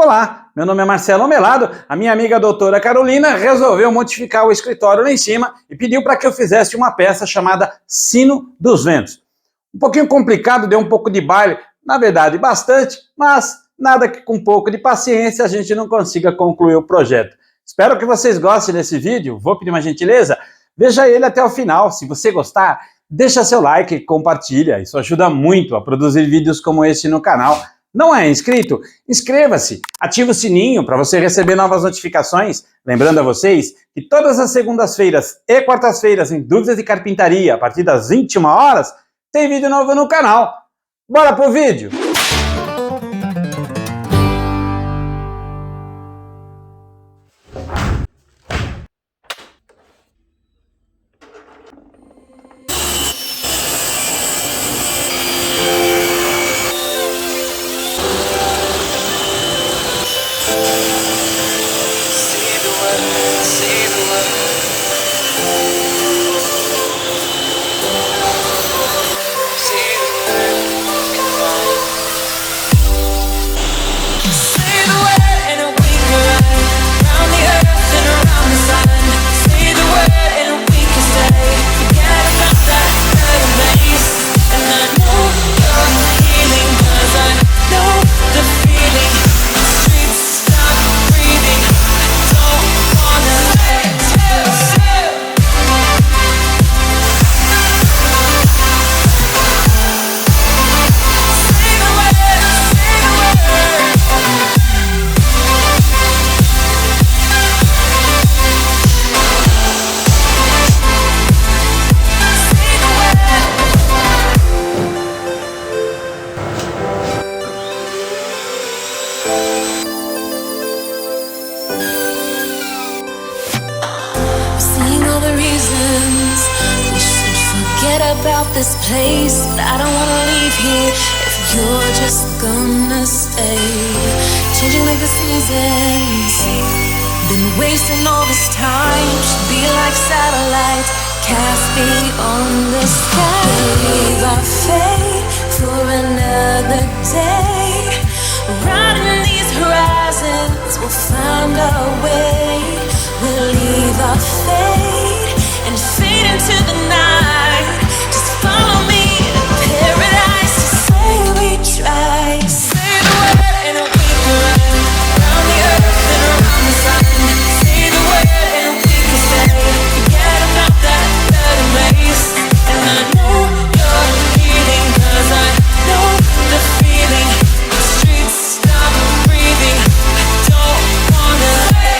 Olá, meu nome é Marcelo Melado, a minha amiga doutora Carolina resolveu modificar o escritório lá em cima e pediu para que eu fizesse uma peça chamada Sino dos Ventos. Um pouquinho complicado, deu um pouco de baile, na verdade bastante, mas nada que com um pouco de paciência a gente não consiga concluir o projeto. Espero que vocês gostem desse vídeo, vou pedir uma gentileza, veja ele até o final, se você gostar, deixa seu like e compartilha, isso ajuda muito a produzir vídeos como esse no canal. Não é inscrito? Inscreva-se, ative o sininho para você receber novas notificações. Lembrando a vocês que todas as segundas-feiras e quartas-feiras em Dúvidas de Carpintaria, a partir das 21 horas, tem vídeo novo no canal. Bora pro vídeo! About this place, but I don't wanna leave here if you're just gonna stay. Changing like the seasons, been wasting all this time. Should be like satellites, cast beyond the sky. Leave our fate for another day. Riding these horizons, we'll find our way. We'll leave our fate and fade into the night. Follow me to paradise. To say we try. Say the word and we can run around the earth and around the sun. Say the word and we can stay. Forget about that third embrace. And I know you're leaving, 'cause I know the feeling. The streets stop breathing. I don't wanna say.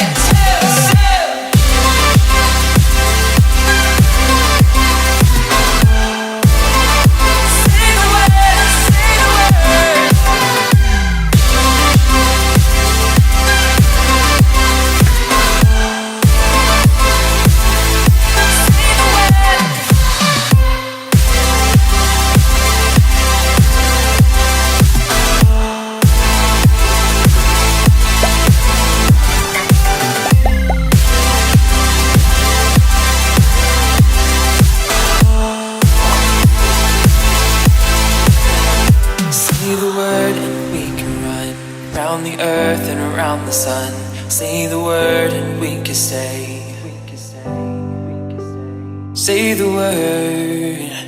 The earth and around the sun. Say the word and we can stay. Say the word.